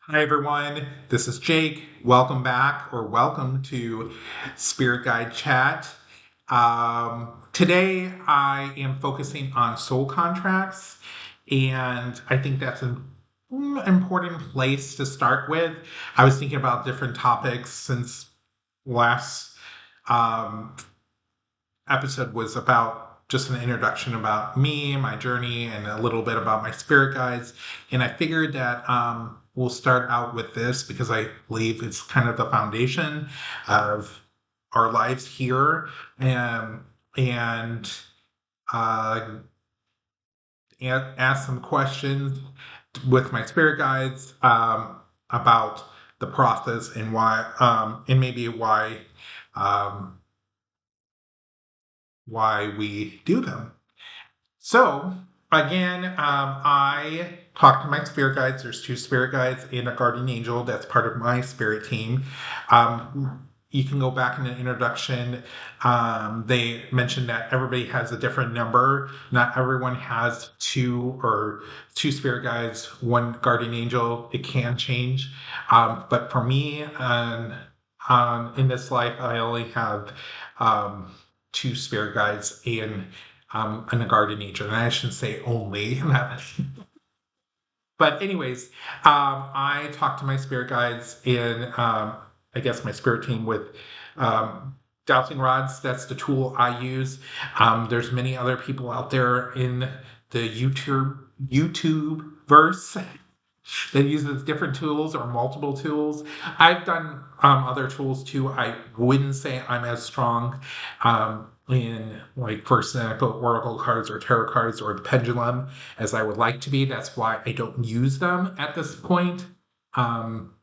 Hi, everyone. This is Jake. Welcome back, or welcome to Spirit Guide Chat. Today, I am focusing on soul contracts, and I think that's an important place to start with. I was thinking about different topics since last um, episode was about just an introduction about me, my journey, and a little bit about my spirit guides. And I figured that we'll start out with this because I believe it's kind of the foundation of our lives here, and uh, ask some questions with my spirit guides about the process and and maybe um, why we do them. So I talked to my spirit guides. There's two spirit guides and a guardian angel that's part of my spirit team. You can go back in the introduction. They mentioned that everybody has a different number. Not everyone has two spirit guides, one guardian angel. It can change. But for me, in this life, I only have um, two spirit guides and a guardian angel. And I shouldn't say only. But anyways, I talked to my spirit guides in, I guess, my spirit team with dowsing rods. That's the tool I use. There's many other people out there in the YouTube verse that uses different tools or multiple tools. I've done other tools too. I wouldn't say I'm as strong in, like, for example, oracle cards or tarot cards or the pendulum as I would like to be. That's why I don't use them at this point. Um,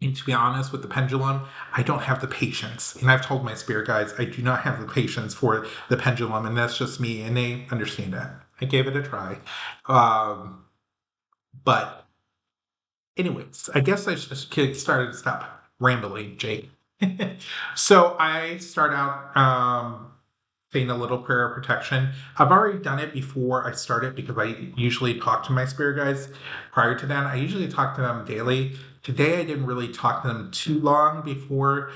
and to be honest, with the pendulum, I don't have the patience. And I've told my spirit guides I do not have the patience for the pendulum, and that's just me, and they understand that. I gave it a try. But anyways, I guess I should get started to stop rambling, Jake. So I start out saying a little prayer of protection. I've already done it before I started because I usually talk to my spirit guides prior to that. I usually talk to them daily. Today I didn't really talk to them too long before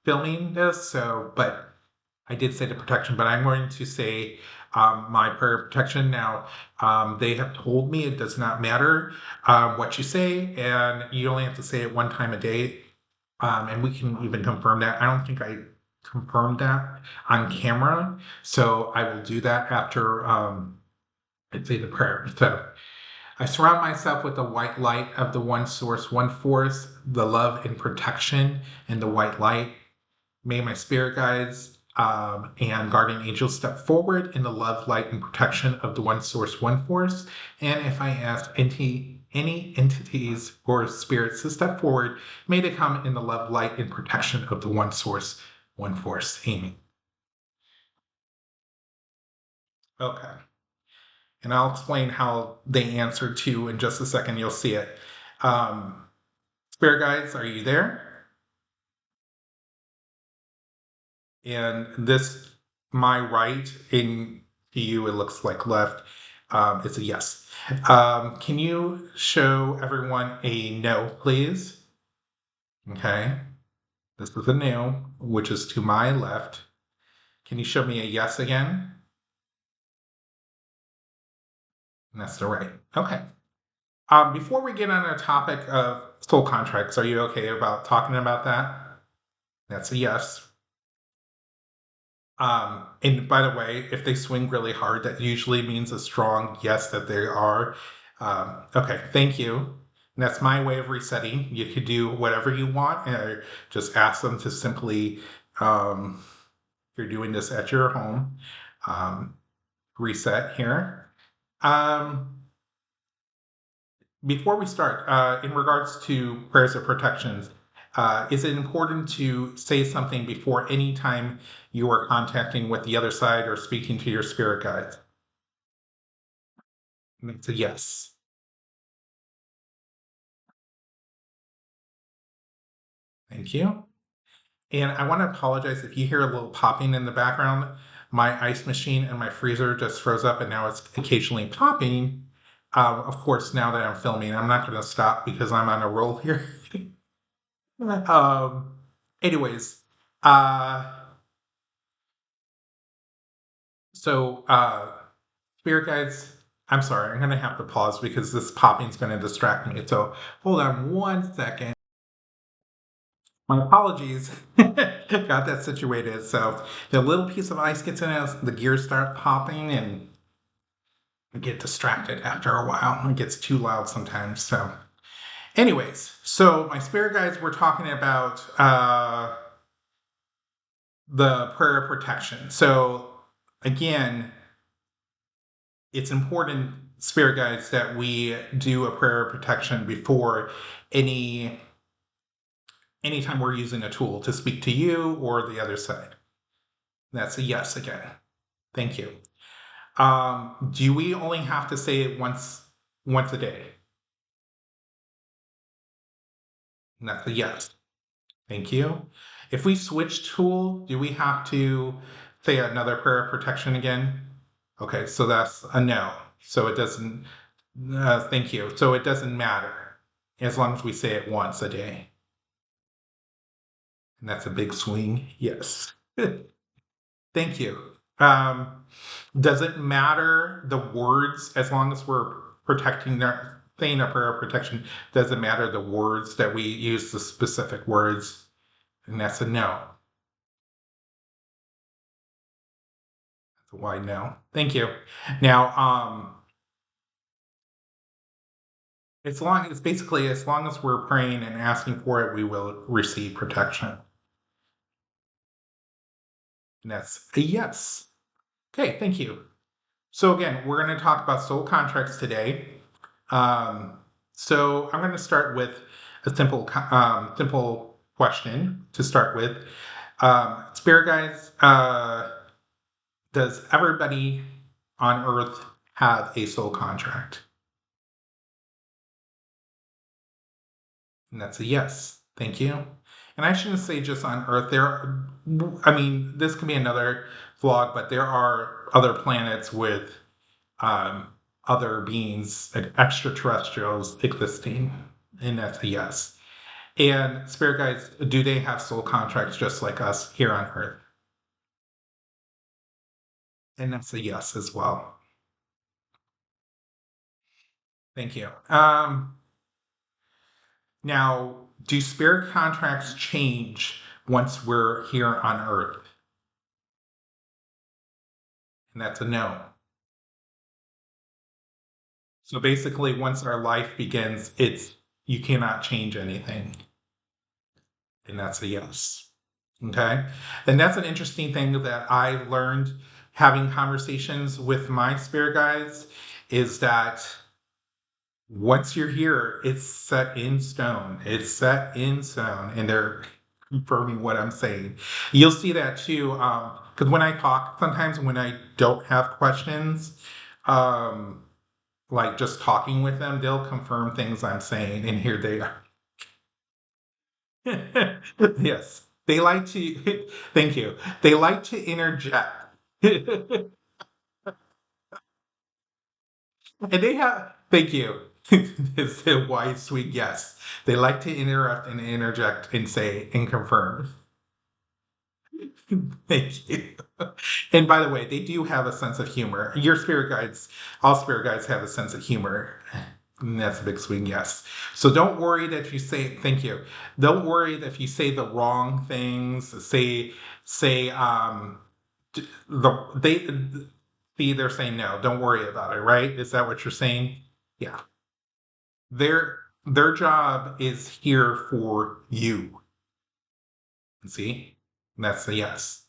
filming this, but I did say the protection, but I'm going to say my prayer of protection. Now, they have told me it does not matter what you say, and you only have to say it one time a day. And we can even confirm that. I don't think I confirmed that on camera, so I will do that after I say the prayer. So I surround myself with the white light of the one source, one force, the love and protection in the white light. May my spirit guides and guardian angels step forward in the love, light, and protection of the one source, one force. And if I ask any entities or spirits to step forward, may they come in the love, light, and protection of the one source, one force. Amen. Okay. And I'll explain how they answer to in just a second. You'll see it. Um, Spirit guides, are you there? And this, my right, in to you, it looks like left. It's a yes. Can you show everyone a no, please? Okay. This is a no, which is to my left. Can you show me a yes again? And that's the right. Okay. Before we get on the topic of soul contracts, are you okay about talking about that? That's a yes. And by the way, if they swing really hard, that usually means a strong yes that they are. Okay, thank you. And that's my way of resetting. You could do whatever you want, and just ask them to simply, if you're doing this at your home, um, reset here. Um, Before we start, in regards to prayers of protections, is it important to say something before any time you are contacting with the other side or speaking to your spirit guides? And it's a yes. Thank you. And I want to apologize if you hear a little popping in the background. My ice machine and my freezer just froze up, and now it's occasionally popping. Of course, now that I'm filming, I'm not going to stop because I'm on a roll here. um, anyways, uh, so spirit guides. I'm sorry, I'm going to have to pause because this popping is going to distract me. So hold on 1 second. My apologies. Got that situated. So the little piece of ice gets in as the gears start popping and I get distracted after a while. It gets too loud sometimes. So, anyways, so my spirit guides were talking about the prayer of protection. So, again, it's important, spirit guides, that we do a prayer of protection before anytime we're using a tool to speak to you or the other side. That's a yes again. Thank you. Do we only have to say it once a day? And that's a yes. Thank you. If we switch tool, do we have to say another prayer of protection again? Okay, so that's a no. So it doesn't, thank you. So it doesn't matter as long as we say it once a day. And that's a big swing. Yes. Thank you. Does it matter the words as long as we're protecting their saying a prayer of protection? Does it matter the words that we use, the specific words? And that's a no. That's a wide no. Thank you. Now, it's basically as long as we're praying and asking for it, we will receive protection. And that's a yes. Okay, thank you. So again, we're going to talk about soul contracts today. So I'm going to start with a simple question to start with. Spirit guides, does everybody on Earth have a soul contract? And that's a yes. Thank you. And I shouldn't say just on Earth. This can be another vlog, but there are other planets with um, other beings, extraterrestrials existing, and that's a yes. And spirit guides, do they have soul contracts just like us here on Earth? And that's a yes as well. Thank you. Now, do spirit contracts change once we're here on Earth? And that's a no. So basically, once our life begins, you cannot change anything. And that's a yes. Okay. And that's an interesting thing that I learned having conversations with my spirit guides is that once you're here, it's set in stone. It's set in stone. And they're confirming what I'm saying. You'll see that too. Because when I talk, sometimes when I don't have questions, like just talking with them, they'll confirm things I'm saying. And here they are. Yes, they like to. Thank you. They like to interject, and they have. Thank you. It's a wise, sweet yes. They like to interrupt and interject and say and confirm. Thank you. And by the way, they do have a sense of humor. Your spirit guides, all spirit guides have a sense of humor. And that's a big swing yes. So don't worry that you say thank you. Don't worry that if you say the wrong things, say they see they're saying no. Don't worry about it, right? Is that what you're saying? Yeah. Their job is here for you. See? And that's a yes.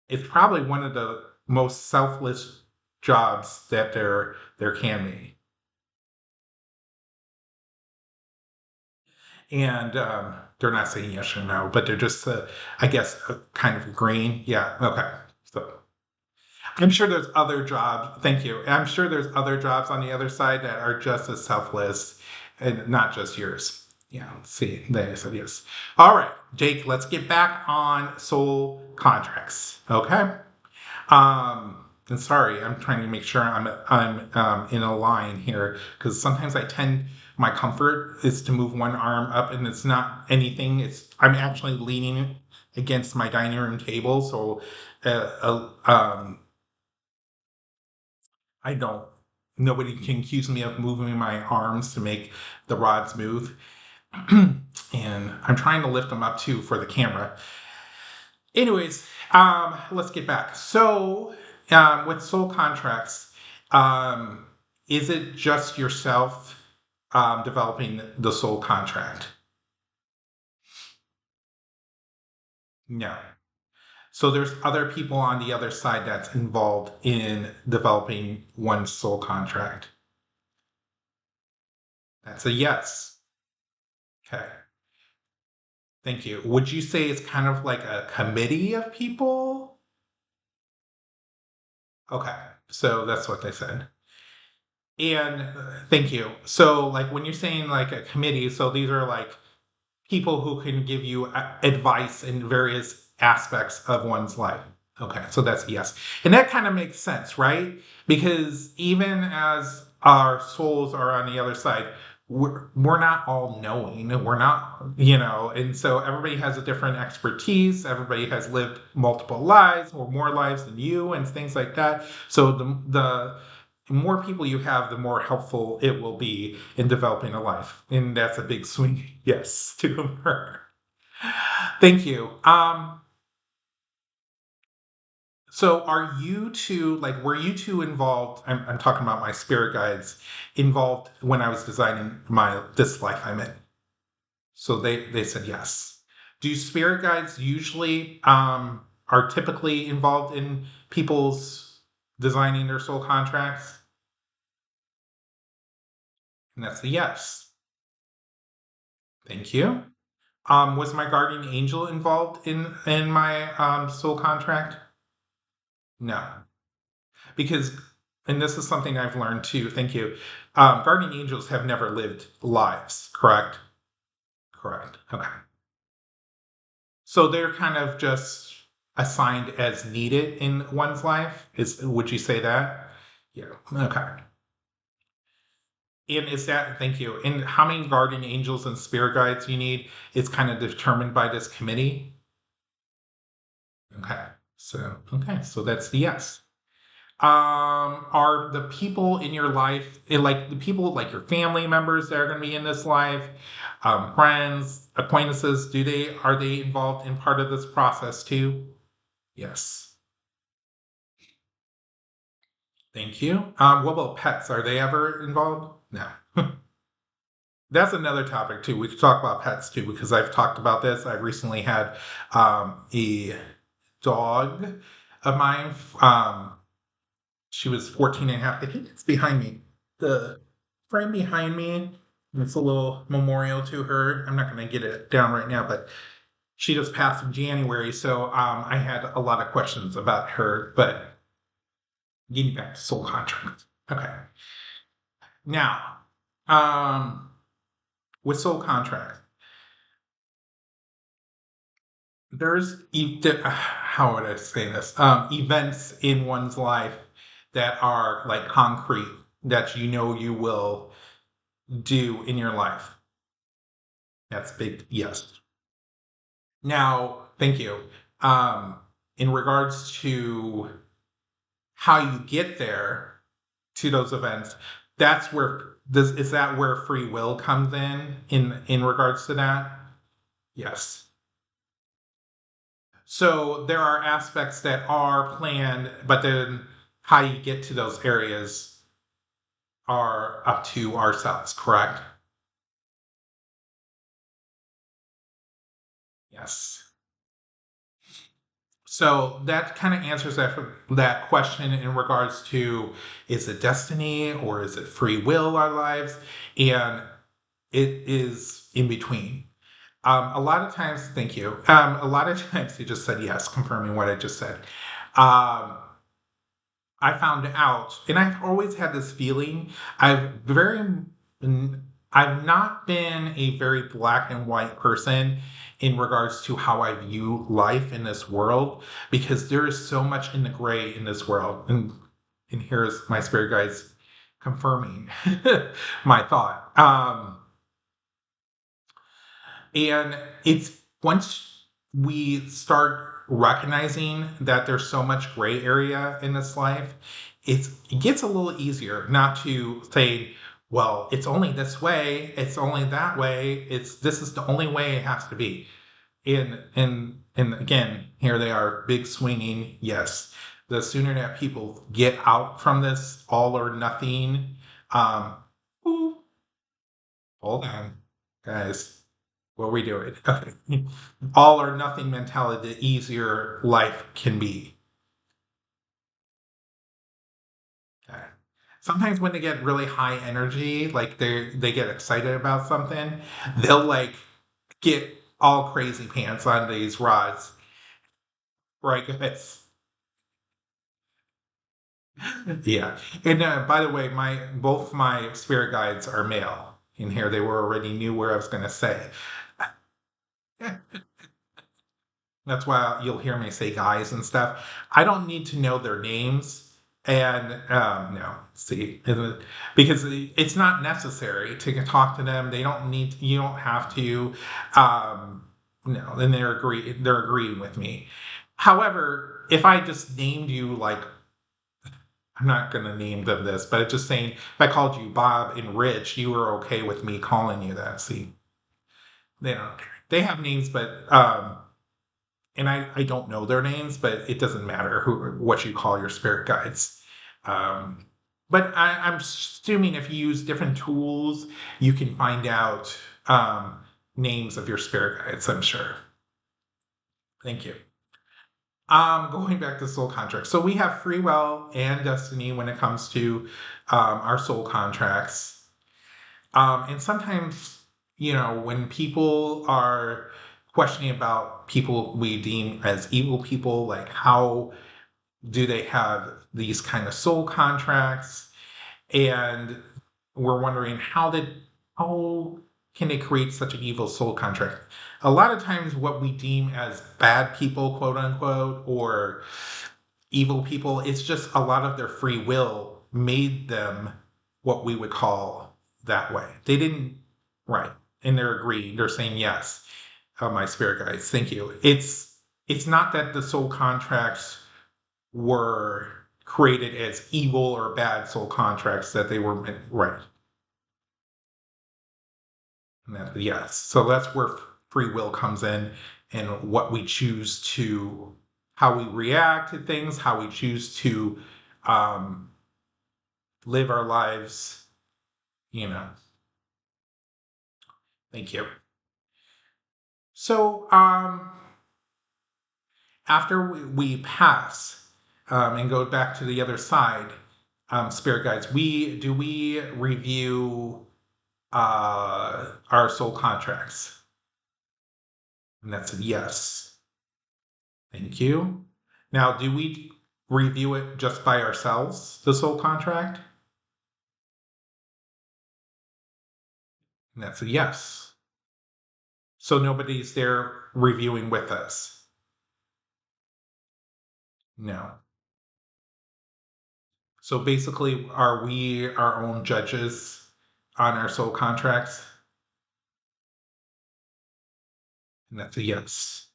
It's probably one of the most selfless jobs that there can be. And they're not saying yes or no, but they're just, I guess, kind of agreeing. Yeah, okay. So I'm sure there's other jobs. Thank you. I'm sure there's other jobs on the other side that are just as selfless and not just yours. Yeah, see, they said yes. All right, Jake, let's get back on soul contracts. Okay. Um, And sorry, I'm trying to make sure I'm in a line here because sometimes I tend my comfort is to move one arm up and it's not anything. It's I'm actually leaning against my dining room table, so I don't. Nobody can accuse me of moving my arms to make the rods move. And I'm trying to lift them up too for the camera. Anyways, let's get back. So, with soul contracts, um, is it just yourself developing the soul contract? No. So there's other people on the other side that's involved in developing one soul contract. That's a yes. Okay. Thank you. Would you say it's kind of like a committee of people? Okay. So that's what they said. And thank you. So, like, when you're saying like a committee, so these are like people who can give you advice in various aspects of one's life. Okay, so that's yes. And that kind of makes sense, right? Because even as our souls are on the other side, we're not all knowing. We're not, and so everybody has a different expertise. Everybody has lived multiple lives or more lives than you and things like that. So the more people you have, the more helpful it will be in developing a life. And that's a big swing, yes, to her. Thank you. So are you two, like, were you two involved? I'm talking about my spirit guides involved when I was designing this life I'm in. So they said yes. Do spirit guides usually are typically involved in people's designing their soul contracts? And that's a yes. Thank you. Was my guardian angel involved in my soul contract? No, because and this is something I've learned too. Thank you. Guardian angels have never lived lives, correct? Correct. Okay. So they're kind of just assigned as needed in one's life. Would you say that? Yeah. Okay. And is that thank you. And how many guardian angels and spirit guides you need is kind of determined by this committee. Okay. So that's the yes. Are the people in your life like the people like your family members that are going to be in this life, friends, acquaintances, are they involved in part of this process too? Yes. Thank you. What about pets? Are they ever involved? No. That's another topic too. We could talk about pets too because I've talked about this. I recently had a dog of mine. She was 14 and a half. I think it's behind me. The frame behind me, it's a little memorial to her. I'm not going to get it down right now, but she just passed in January. So I had a lot of questions about her, but getting back to soul contract. Okay. Now, um, with soul contract, how would I say this? Events in one's life that are like concrete that you will do in your life. That's big. Yes. Now, thank you. Um, in regards to how you get there to those events, is that where free will comes in regards to that? Yes. So there are aspects that are planned, but then how you get to those areas are up to ourselves, correct? Yes. So that kind of answers that question in regards to is it destiny or is it free will our lives? And it is in between. A lot of times, thank you. A lot of times you just said yes, confirming what I just said. I found out, and I've always had this feeling. I've very I've not been a very black and white person in regards to how I view life in this world because there is so much in the gray in this world. And here's my spirit guides confirming my thought. And it's once we start recognizing that there's so much gray area in this life, it gets a little easier not to say, well, it's only this way, it's only that way, it's this is the only way it has to be. And again, here they are, big swinging. Yes, the sooner that people get out from this all or nothing, um, ooh, hold on, guys. What are we doing? Okay. All or nothing mentality, the easier life can be. Okay. Sometimes when they get really high energy, like they get excited about something, they'll like get all crazy pants on these rods. Right, guys? Yeah. And by the way, my both my spirit guides are male. In here, they were already knew where I was going to say. That's why you'll hear me say guys and stuff. I don't need to know their names. And no, see, because it's not necessary to talk to them. They don't need. You don't have to. No, and They're agreeing with me. However, if I just named you like I'm not going to name them this, but just saying if I called you Bob and Rich, you were okay with me calling you that. See, they don't. They have names, but and I don't know their names, but it doesn't matter what you call your spirit guides. Um, but I'm assuming if you use different tools, you can find out names of your spirit guides. I'm sure. Thank you. Going back to soul contracts. So we have free will and destiny when it comes to our soul contracts. And sometimes, when people are questioning about people we deem as evil people, like how do they have these kind of soul contracts? And we're wondering how can they create such an evil soul contract? A lot of times, what we deem as bad people, quote unquote, or evil people, it's just a lot of their free will made them what we would call that way. They didn't, right? And they're agreeing. They're saying yes. My spirit guides, thank you. It's not that the soul contracts were created as evil or bad soul contracts that they were meant, right. And that, yes. So that's where free will comes in and what we choose to, how we react to things, how we choose to um, live our lives, you know. Thank you. So after we pass and go back to the other side, spirit guides, we review our soul contracts? And that's a yes. Thank you. Now, do we review it just by ourselves, the soul contract? And that's a yes. So nobody's there reviewing with us? No. So basically, are we our own judges on our soul contracts? And that's a yes.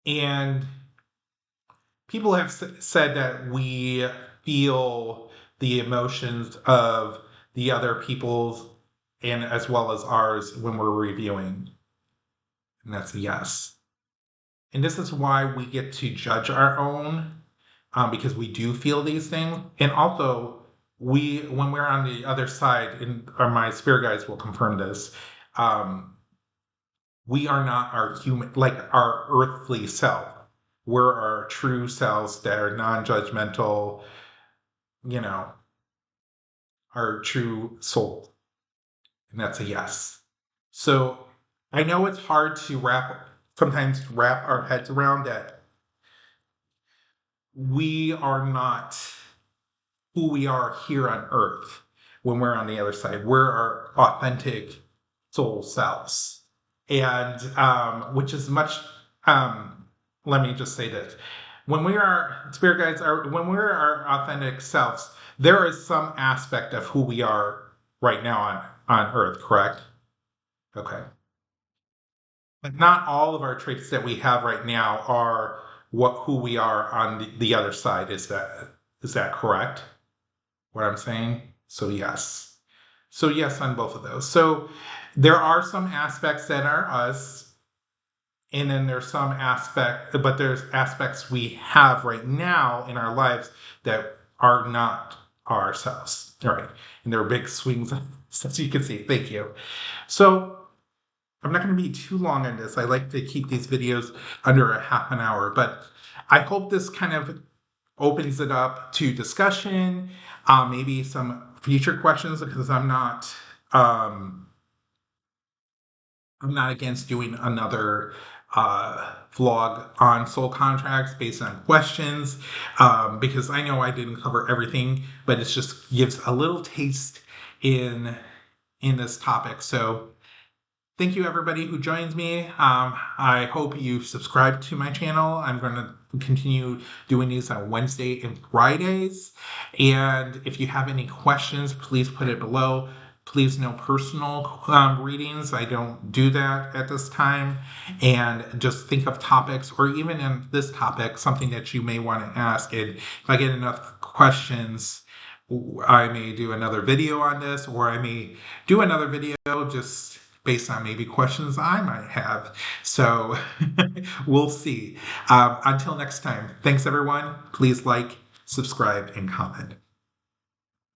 And people have said that we feel the emotions of the other people's and as well as ours when we're reviewing. And that's a yes. And this is why we get to judge our own because we do feel these things. And also, when we're on the other side, and or my spirit guides will confirm this, um, we are not our human, like our earthly self. We're our true selves that are non-judgmental, you know, our true soul. And that's a yes. So I know it's hard to sometimes wrap our heads around that we are not who we are here on earth. when we're on the other side. We're our authentic soul selves. And which is much, let me just say this. When we are spirit guides, when we're our authentic selves, there is some aspect of who we are right now on Earth, correct? Okay. But not all of our traits that we have right now are who we are on the other side. Is that correct? What I'm saying? So yes. So yes on both of those. So there are some aspects that are us, and then but there's aspects we have right now in our lives that are not ourselves. All right. And there are big swings, as you can see. Thank you. So I'm not going to be too long on this. I like to keep these videos under a half an hour, but I hope this kind of opens it up to discussion, maybe some future questions, because I'm not against doing another vlog on soul contracts based on questions, because I know I didn't cover everything, but it just gives a little taste in this topic. So thank you, everybody who joins me. I hope you subscribe to my channel. I'm going to continue doing these on Wednesday and Fridays. And if you have any questions, please put it below. Please no personal readings. I don't do that at this time. And just think of topics, or even in this topic, something that you may want to ask. And if I get enough questions, I may do another video on this, or I may do another video just based on maybe questions I might have. So we'll see. Until next time, thanks everyone. Please like, subscribe, and comment.